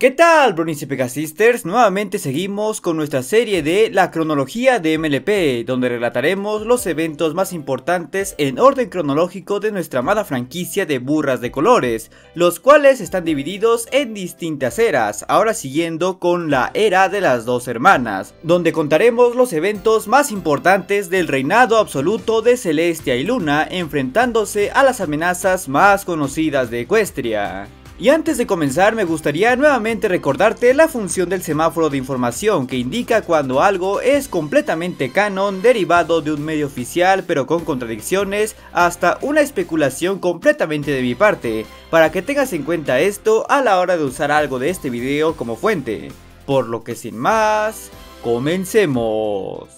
¿Qué tal, Bronies y Pegasisters? Nuevamente seguimos con nuestra serie de la cronología de MLP, donde relataremos los eventos más importantes en orden cronológico de nuestra amada franquicia de burras de colores, los cuales están divididos en distintas eras, ahora siguiendo con la era de las dos hermanas, donde contaremos los eventos más importantes del reinado absoluto de Celestia y Luna, enfrentándose a las amenazas más conocidas de Equestria. Y antes de comenzar me gustaría nuevamente recordarte la función del semáforo de información que indica cuando algo es completamente canon, derivado de un medio oficial pero con contradicciones, hasta una especulación completamente de mi parte, para que tengas en cuenta esto a la hora de usar algo de este video como fuente. Por lo que sin más, comencemos.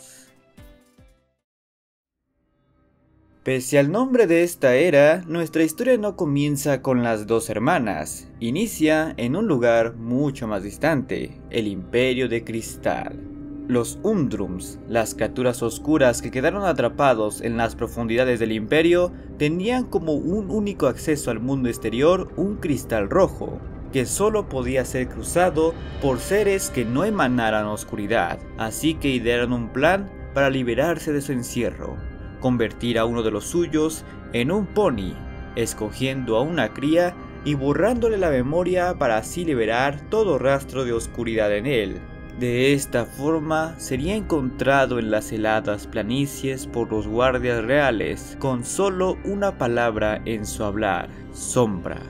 Pese al nombre de esta era, nuestra historia no comienza con las dos hermanas, inicia en un lugar mucho más distante, el Imperio de Cristal. Los Undrums, las criaturas oscuras que quedaron atrapados en las profundidades del Imperio, tenían como un único acceso al mundo exterior un cristal rojo, que solo podía ser cruzado por seres que no emanaran oscuridad, así que idearon un plan para liberarse de su encierro. Convertir a uno de los suyos en un pony, escogiendo a una cría y borrándole la memoria para así liberar todo rastro de oscuridad en él. De esta forma sería encontrado en las heladas planicies por los guardias reales con solo una palabra en su hablar: sombra.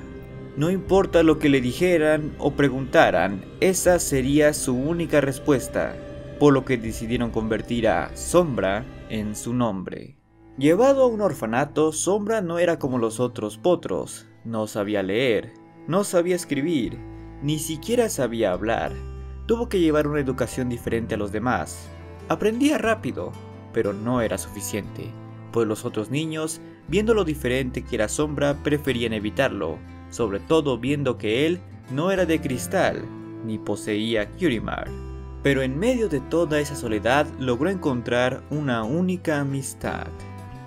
No importa lo que le dijeran o preguntaran, esa sería su única respuesta, por lo que decidieron convertir a Sombra en su nombre. Llevado a un orfanato, Sombra no era como los otros potros, no sabía leer, no sabía escribir, ni siquiera sabía hablar. Tuvo que llevar una educación diferente a los demás. Aprendía rápido, pero no era suficiente, pues los otros niños, viendo lo diferente que era Sombra, preferían evitarlo, sobre todo viendo que él no era de cristal, ni poseía Curimar. Pero en medio de toda esa soledad logró encontrar una única amistad.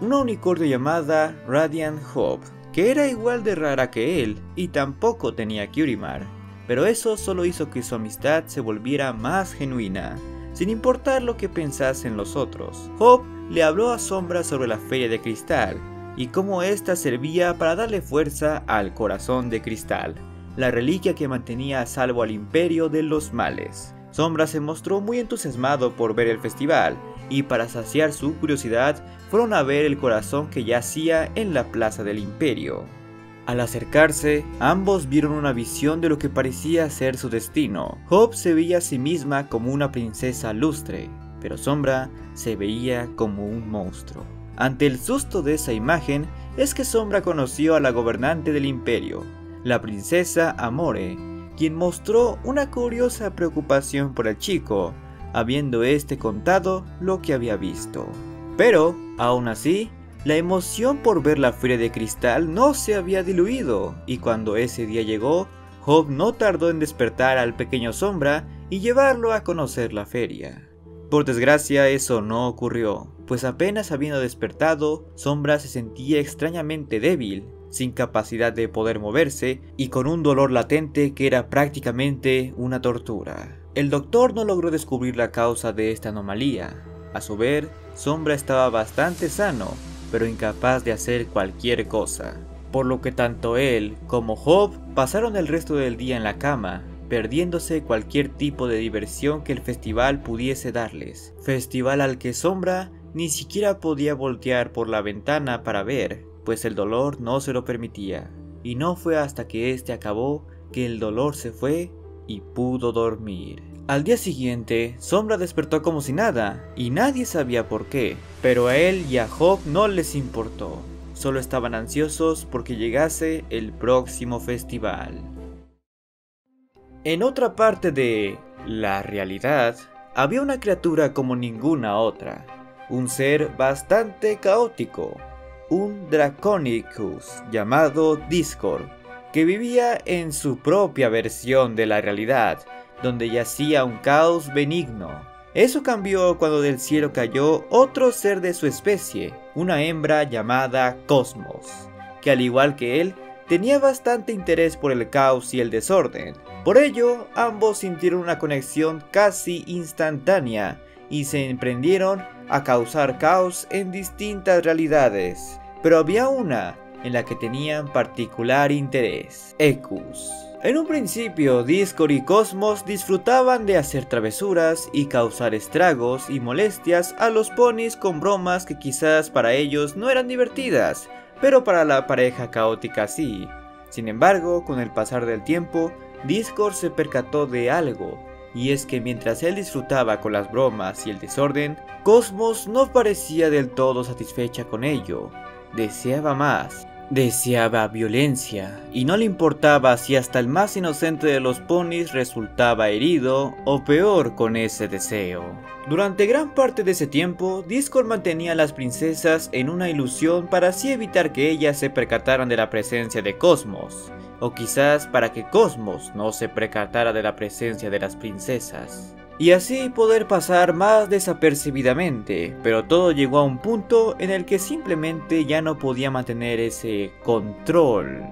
Una unicornio llamada Radiant Hope, que era igual de rara que él y tampoco tenía Curimar, pero eso solo hizo que su amistad se volviera más genuina, sin importar lo que pensasen los otros. Hope le habló a Sombra sobre la Feria de Cristal y cómo ésta servía para darle fuerza al Corazón de Cristal, la reliquia que mantenía a salvo al Imperio de los Males. Sombra se mostró muy entusiasmado por ver el festival, y para saciar su curiosidad fueron a ver el corazón que yacía en la plaza del Imperio. Al acercarse, ambos vieron una visión de lo que parecía ser su destino. Hope se veía a sí misma como una princesa lustre, pero Sombra se veía como un monstruo. Ante el susto de esa imagen es que Sombra conoció a la gobernante del Imperio, la princesa Amore, quien mostró una curiosa preocupación por el chico, habiendo este contado lo que había visto. Pero, aún así, la emoción por ver la Feria de Cristal no se había diluido, y cuando ese día llegó, Hope no tardó en despertar al pequeño Sombra y llevarlo a conocer la feria. Por desgracia eso no ocurrió, pues apenas habiendo despertado, Sombra se sentía extrañamente débil, sin capacidad de poder moverse y con un dolor latente que era prácticamente una tortura. El doctor no logró descubrir la causa de esta anomalía. A su ver, Sombra estaba bastante sano, pero incapaz de hacer cualquier cosa, por lo que tanto él como Hope pasaron el resto del día en la cama, perdiéndose cualquier tipo de diversión que el festival pudiese darles. Festival al que Sombra ni siquiera podía voltear por la ventana para ver, pues el dolor no se lo permitía. Y no fue hasta que este acabó que el dolor se fue y pudo dormir. Al día siguiente, Sombra despertó como si nada, y nadie sabía por qué, pero a él y a Hope no les importó, solo estaban ansiosos porque llegase el próximo festival. En otra parte de la realidad, había una criatura como ninguna otra, un ser bastante caótico, un Draconicus llamado Discord, que vivía en su propia versión de la realidad, donde yacía un caos benigno. Eso cambió cuando del cielo cayó otro ser de su especie, una hembra llamada Cosmos, que al igual que él, tenía bastante interés por el caos y el desorden. Por ello, ambos sintieron una conexión casi instantánea y se emprendieron a causar caos en distintas realidades. Pero había una en la que tenían particular interés: Ecus. En un principio, Discord y Cosmos disfrutaban de hacer travesuras y causar estragos y molestias a los ponis con bromas que quizás para ellos no eran divertidas, pero para la pareja caótica sí. Sin embargo, con el pasar del tiempo, Discord se percató de algo, y es que mientras él disfrutaba con las bromas y el desorden, Cosmos no parecía del todo satisfecha con ello. Deseaba más. Deseaba violencia, y no le importaba si hasta el más inocente de los ponis resultaba herido o peor con ese deseo. Durante gran parte de ese tiempo, Discord mantenía a las princesas en una ilusión para así evitar que ellas se percataran de la presencia de Cosmos, o quizás para que Cosmos no se percatara de la presencia de las princesas, y así poder pasar más desapercibidamente. Pero todo llegó a un punto en el que simplemente ya no podía mantener ese control.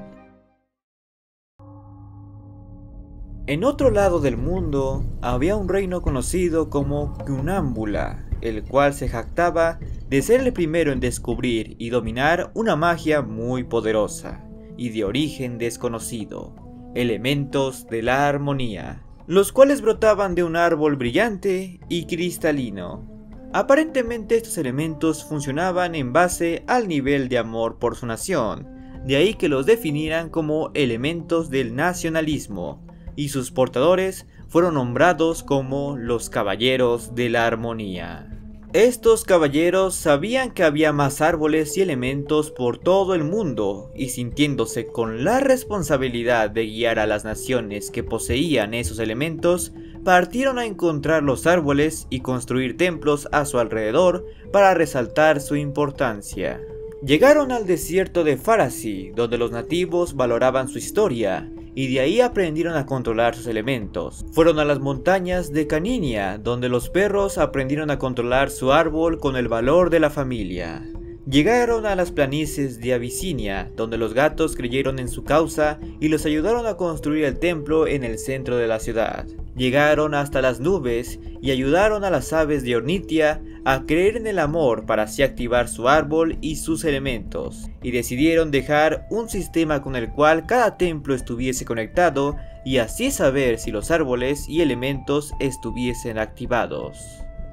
En otro lado del mundo había un reino conocido como Cunámbula, el cual se jactaba de ser el primero en descubrir y dominar una magia muy poderosa y de origen desconocido: elementos de la armonía, los cuales brotaban de un árbol brillante y cristalino. Aparentemente estos elementos funcionaban en base al nivel de amor por su nación, de ahí que los definieran como elementos del nacionalismo, y sus portadores fueron nombrados como los Caballeros de la Armonía. Estos caballeros sabían que había más árboles y elementos por todo el mundo, y sintiéndose con la responsabilidad de guiar a las naciones que poseían esos elementos, partieron a encontrar los árboles y construir templos a su alrededor para resaltar su importancia. Llegaron al desierto de Pharasee, donde los nativos valoraban su historia, y de ahí aprendieron a controlar sus elementos. Fueron a las montañas de Caninia, donde los perros aprendieron a controlar su árbol con el valor de la familia. Llegaron a las planicies de Abisinia, donde los gatos creyeron en su causa y los ayudaron a construir el templo en el centro de la ciudad. Llegaron hasta las nubes y ayudaron a las aves de Ornitia a creer en el amor para así activar su árbol y sus elementos, y decidieron dejar un sistema con el cual cada templo estuviese conectado y así saber si los árboles y elementos estuviesen activados.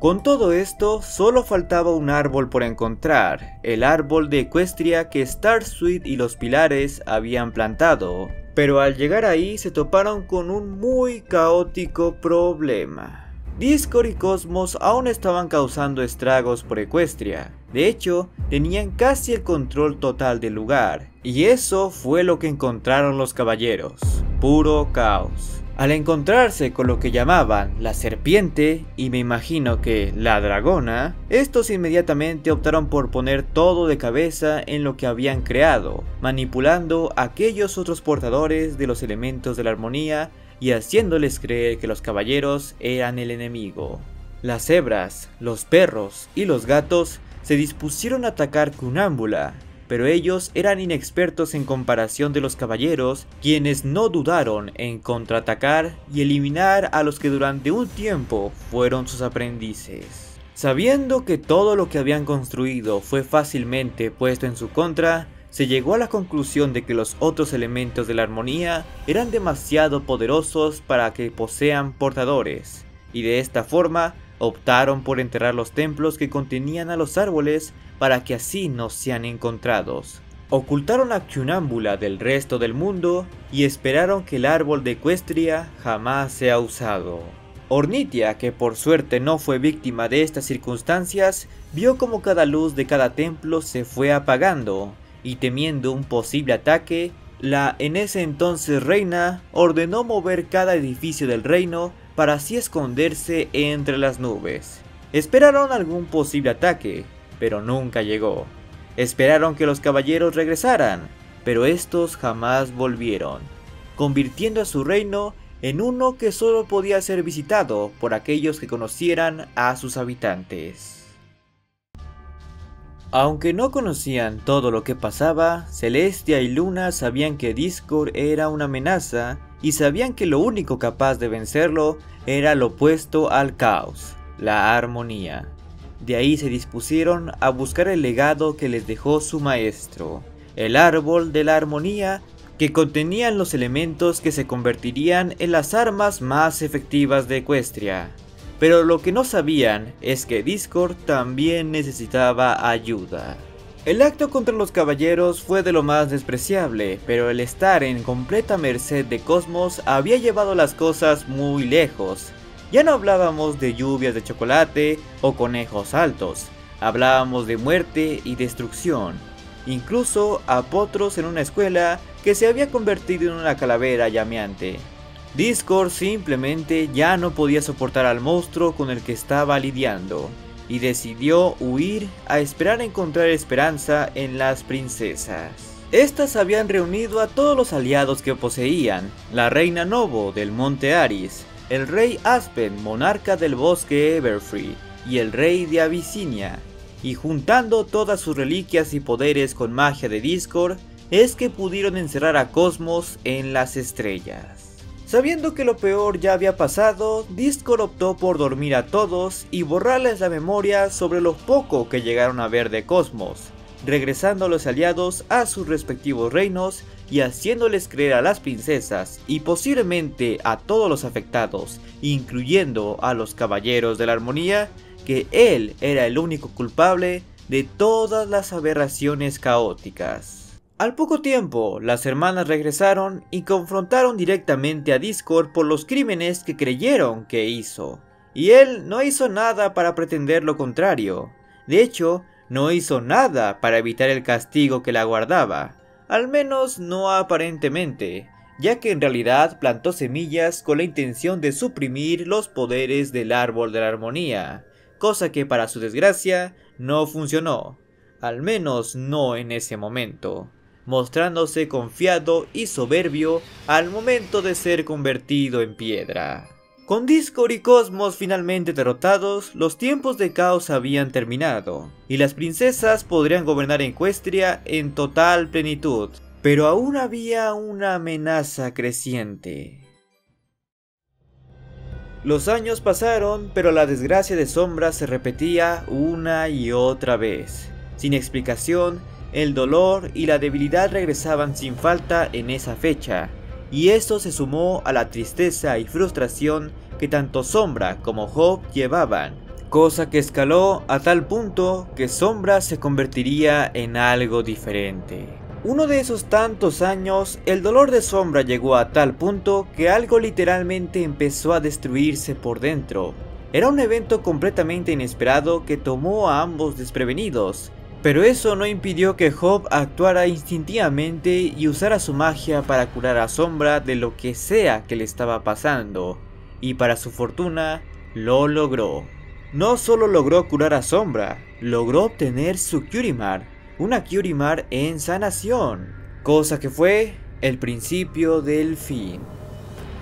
Con todo esto, solo faltaba un árbol por encontrar, el árbol de Equestria que Starsuit y los pilares habían plantado. Pero al llegar ahí se toparon con un muy caótico problema. Discord y Cosmos aún estaban causando estragos por Equestria. De hecho, tenían casi el control total del lugar, y eso fue lo que encontraron los caballeros: puro caos. Al encontrarse con lo que llamaban la serpiente, y me imagino que la dragona, estos inmediatamente optaron por poner todo de cabeza en lo que habían creado, manipulando a aquellos otros portadores de los elementos de la armonía y haciéndoles creer que los caballeros eran el enemigo. Las cebras, los perros y los gatos se dispusieron a atacar Cunámbula, pero ellos eran inexpertos en comparación de los caballeros, quienes no dudaron en contraatacar y eliminar a los que durante un tiempo fueron sus aprendices. Sabiendo que todo lo que habían construido fue fácilmente puesto en su contra, se llegó a la conclusión de que los otros elementos de la armonía eran demasiado poderosos para que posean portadores, y de esta forma optaron por enterrar los templos que contenían a los árboles para que así no sean encontrados. Ocultaron a Cunámbula del resto del mundo y esperaron que el árbol de Equestria jamás sea usado. Ornitia, que por suerte no fue víctima de estas circunstancias, vio como cada luz de cada templo se fue apagando, y temiendo un posible ataque, la en ese entonces reina ordenó mover cada edificio del reino para así esconderse entre las nubes. Esperaron algún posible ataque, pero nunca llegó. Esperaron que los caballeros regresaran, pero estos jamás volvieron, convirtiendo a su reino en uno que solo podía ser visitado por aquellos que conocieran a sus habitantes. Aunque no conocían todo lo que pasaba, Celestia y Luna sabían que Discord era una amenaza y sabían que lo único capaz de vencerlo era lo opuesto al caos, la armonía. De ahí se dispusieron a buscar el legado que les dejó su maestro, el árbol de la armonía, que contenían los elementos que se convertirían en las armas más efectivas de Equestria. Pero lo que no sabían es que Discord también necesitaba ayuda. El acto contra los caballeros fue de lo más despreciable, pero el estar en completa merced de Cosmos había llevado las cosas muy lejos. Ya no hablábamos de lluvias de chocolate o conejos altos, hablábamos de muerte y destrucción. Incluso a potros en una escuela que se había convertido en una calavera llameante. Discord simplemente ya no podía soportar al monstruo con el que estaba lidiando, y decidió huir a esperar encontrar esperanza en las princesas. Estas habían reunido a todos los aliados que poseían: la reina Novo del monte Aris, el rey Aspen, monarca del bosque Everfree, y el rey de Abisinia, y juntando todas sus reliquias y poderes con magia de Discord, es que pudieron encerrar a Cosmos en las estrellas. Sabiendo que lo peor ya había pasado, Discord optó por dormir a todos y borrarles la memoria sobre lo poco que llegaron a ver de Cosmos, regresando a los aliados a sus respectivos reinos y haciéndoles creer a las princesas y posiblemente a todos los afectados, incluyendo a los caballeros de la armonía, que él era el único culpable de todas las aberraciones caóticas. Al poco tiempo, las hermanas regresaron y confrontaron directamente a Discord por los crímenes que creyeron que hizo. Y él no hizo nada para pretender lo contrario. De hecho, no hizo nada para evitar el castigo que le aguardaba. Al menos no aparentemente, ya que en realidad plantó semillas con la intención de suprimir los poderes del árbol de la armonía. Cosa que para su desgracia no funcionó. Al menos no en ese momento, mostrándose confiado y soberbio al momento de ser convertido en piedra. Con Discord y Cosmos finalmente derrotados, los tiempos de caos habían terminado, y las princesas podrían gobernar Equestria en total plenitud, pero aún había una amenaza creciente. Los años pasaron, pero la desgracia de Sombra se repetía una y otra vez. Sin explicación, el dolor y la debilidad regresaban sin falta en esa fecha, y esto se sumó a la tristeza y frustración que tanto Sombra como Hope llevaban, cosa que escaló a tal punto que Sombra se convertiría en algo diferente. Uno de esos tantos años, el dolor de Sombra llegó a tal punto que algo literalmente empezó a destruirse por dentro. Era un evento completamente inesperado que tomó a ambos desprevenidos, pero eso no impidió que Hope actuara instintivamente y usara su magia para curar a Sombra de lo que sea que le estaba pasando, y para su fortuna, lo logró. No solo logró curar a Sombra, logró obtener su Kyuremar, una Kyuremar en sanación, cosa que fue el principio del fin.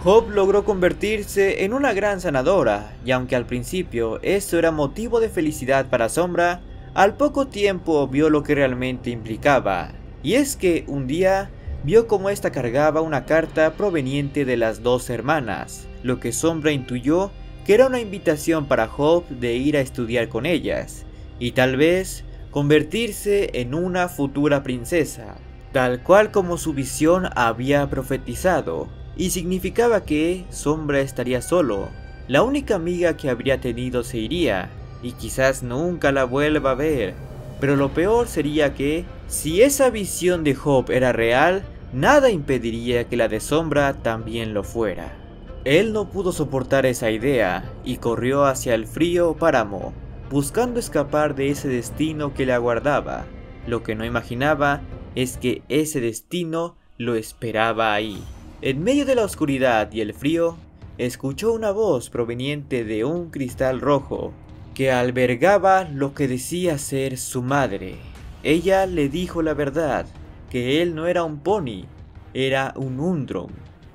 Hope logró convertirse en una gran sanadora, y aunque al principio esto era motivo de felicidad para Sombra, al poco tiempo vio lo que realmente implicaba, y es que un día vio cómo esta cargaba una carta proveniente de las dos hermanas, lo que Sombra intuyó que era una invitación para Hope de ir a estudiar con ellas, y tal vez convertirse en una futura princesa, tal cual como su visión había profetizado, y significaba que Sombra estaría solo, la única amiga que habría tenido se iría, y quizás nunca la vuelva a ver. Pero lo peor sería que, si esa visión de Hope era real, nada impediría que la de Sombra también lo fuera. Él no pudo soportar esa idea, y corrió hacia el frío páramo, buscando escapar de ese destino que le aguardaba. Lo que no imaginaba es que ese destino lo esperaba ahí. En medio de la oscuridad y el frío, escuchó una voz proveniente de un cristal rojo, que albergaba lo que decía ser su madre. Ella le dijo la verdad, que él no era un pony, era un Undrome,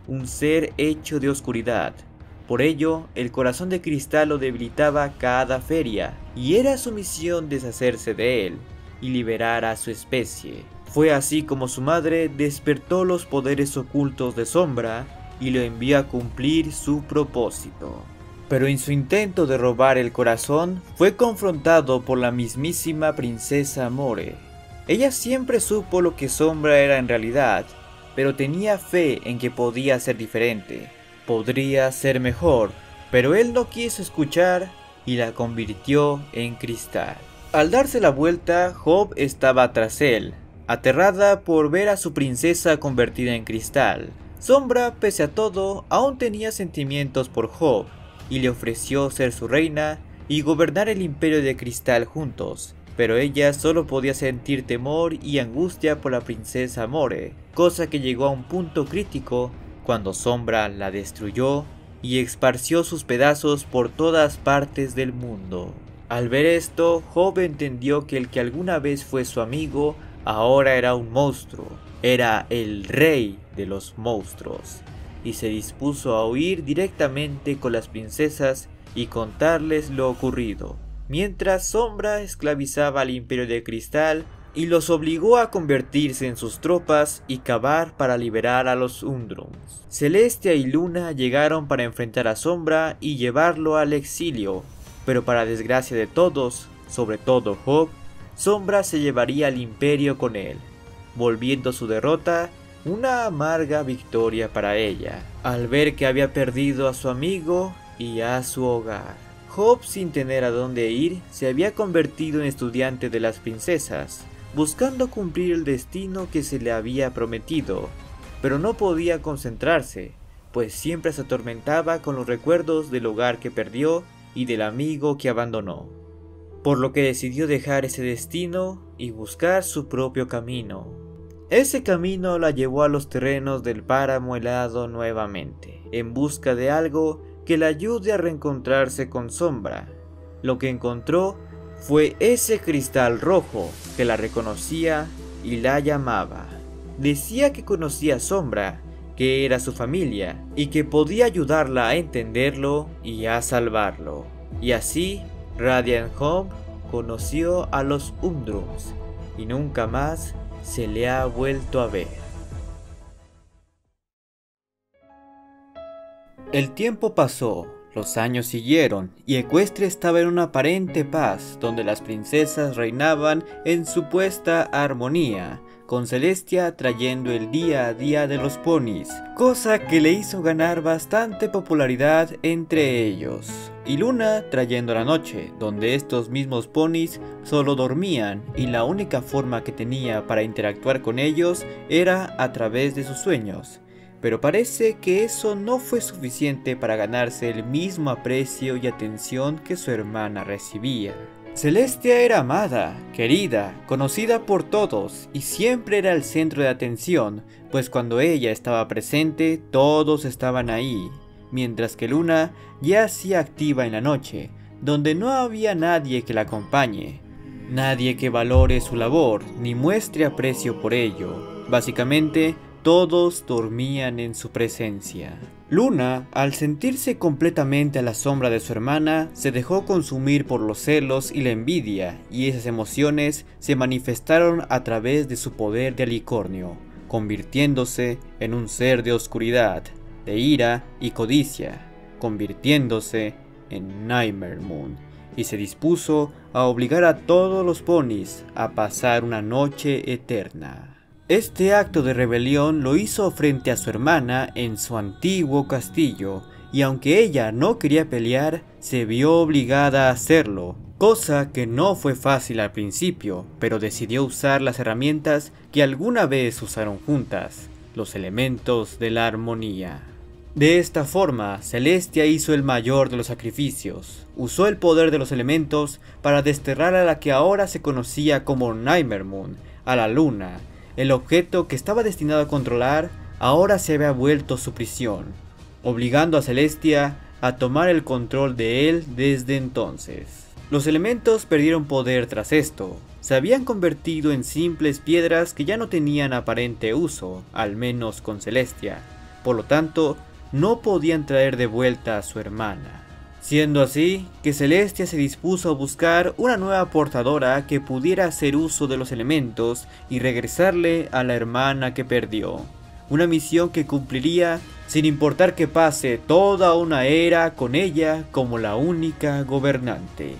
un ser hecho de oscuridad. Por ello, el corazón de cristal lo debilitaba cada feria, y era su misión deshacerse de él. y liberar a su especie. Fue así como su madre despertó los poderes ocultos de Sombra y lo envió a cumplir su propósito. Pero en su intento de robar el corazón, fue confrontado por la mismísima princesa More. Ella siempre supo lo que Sombra era en realidad, pero tenía fe en que podía ser diferente, podría ser mejor, pero él no quiso escuchar y la convirtió en cristal. Al darse la vuelta, Hope estaba tras él, aterrada por ver a su princesa convertida en cristal. Sombra, pese a todo, aún tenía sentimientos por Hope, y le ofreció ser su reina y gobernar el imperio de cristal juntos, pero ella solo podía sentir temor y angustia por la princesa More, cosa que llegó a un punto crítico cuando Sombra la destruyó y esparció sus pedazos por todas partes del mundo. Al ver esto, Hope entendió que el que alguna vez fue su amigo ahora era un monstruo, era el rey de los monstruos, y se dispuso a huir directamente con las princesas y contarles lo ocurrido, mientras Sombra esclavizaba al Imperio de Cristal y los obligó a convertirse en sus tropas y cavar para liberar a los Undrums. Celestia y Luna llegaron para enfrentar a Sombra y llevarlo al exilio, pero para desgracia de todos, sobre todo Hope, Sombra se llevaría al Imperio con él, volviendo su derrota una amarga victoria para ella, al ver que había perdido a su amigo y a su hogar. Hope, sin tener a dónde ir, se había convertido en estudiante de las princesas, buscando cumplir el destino que se le había prometido, pero no podía concentrarse, pues siempre se atormentaba con los recuerdos del hogar que perdió y del amigo que abandonó, por lo que decidió dejar ese destino y buscar su propio camino. Ese camino la llevó a los terrenos del páramo helado nuevamente, en busca de algo que la ayude a reencontrarse con Sombra. Lo que encontró fue ese cristal rojo que la reconocía y la llamaba. Decía que conocía a Sombra, que era su familia y que podía ayudarla a entenderlo y a salvarlo. Y así, Radiant Hope conoció a los Undrums y nunca más se le ha vuelto a ver. El tiempo pasó, los años siguieron y Equestria estaba en una aparente paz donde las princesas reinaban en supuesta armonía, con Celestia trayendo el día a día de los ponis, cosa que le hizo ganar bastante popularidad entre ellos, y Luna trayendo la noche, donde estos mismos ponis solo dormían y la única forma que tenía para interactuar con ellos era a través de sus sueños. Pero parece que eso no fue suficiente para ganarse el mismo aprecio y atención que su hermana recibía. Celestia era amada, querida, conocida por todos y siempre era el centro de atención, pues cuando ella estaba presente todos estaban ahí, mientras que Luna yacía activa en la noche, donde no había nadie que la acompañe, nadie que valore su labor ni muestre aprecio por ello. Básicamente, todos dormían en su presencia. Luna, al sentirse completamente a la sombra de su hermana, se dejó consumir por los celos y la envidia, y esas emociones se manifestaron a través de su poder de alicornio, convirtiéndose en un ser de oscuridad, de ira y codicia, convirtiéndose en Nightmare Moon, y se dispuso a obligar a todos los ponis a pasar una noche eterna. Este acto de rebelión lo hizo frente a su hermana en su antiguo castillo, y aunque ella no quería pelear, se vio obligada a hacerlo, cosa que no fue fácil al principio, pero decidió usar las herramientas que alguna vez usaron juntas, los elementos de la armonía. De esta forma, Celestia hizo el mayor de los sacrificios, usó el poder de los elementos para desterrar a la que ahora se conocía como Nightmare Moon, a la luna. El objeto que estaba destinado a controlar ahora se había vuelto su prisión, obligando a Celestia a tomar el control de él desde entonces. Los elementos perdieron poder tras esto, se habían convertido en simples piedras que ya no tenían aparente uso, al menos con Celestia, por lo tanto no podían traer de vuelta a su hermana. Siendo así, que Celestia se dispuso a buscar una nueva portadora que pudiera hacer uso de los elementos y regresarle a la hermana que perdió. Una misión que cumpliría sin importar que pase toda una era con ella como la única gobernante.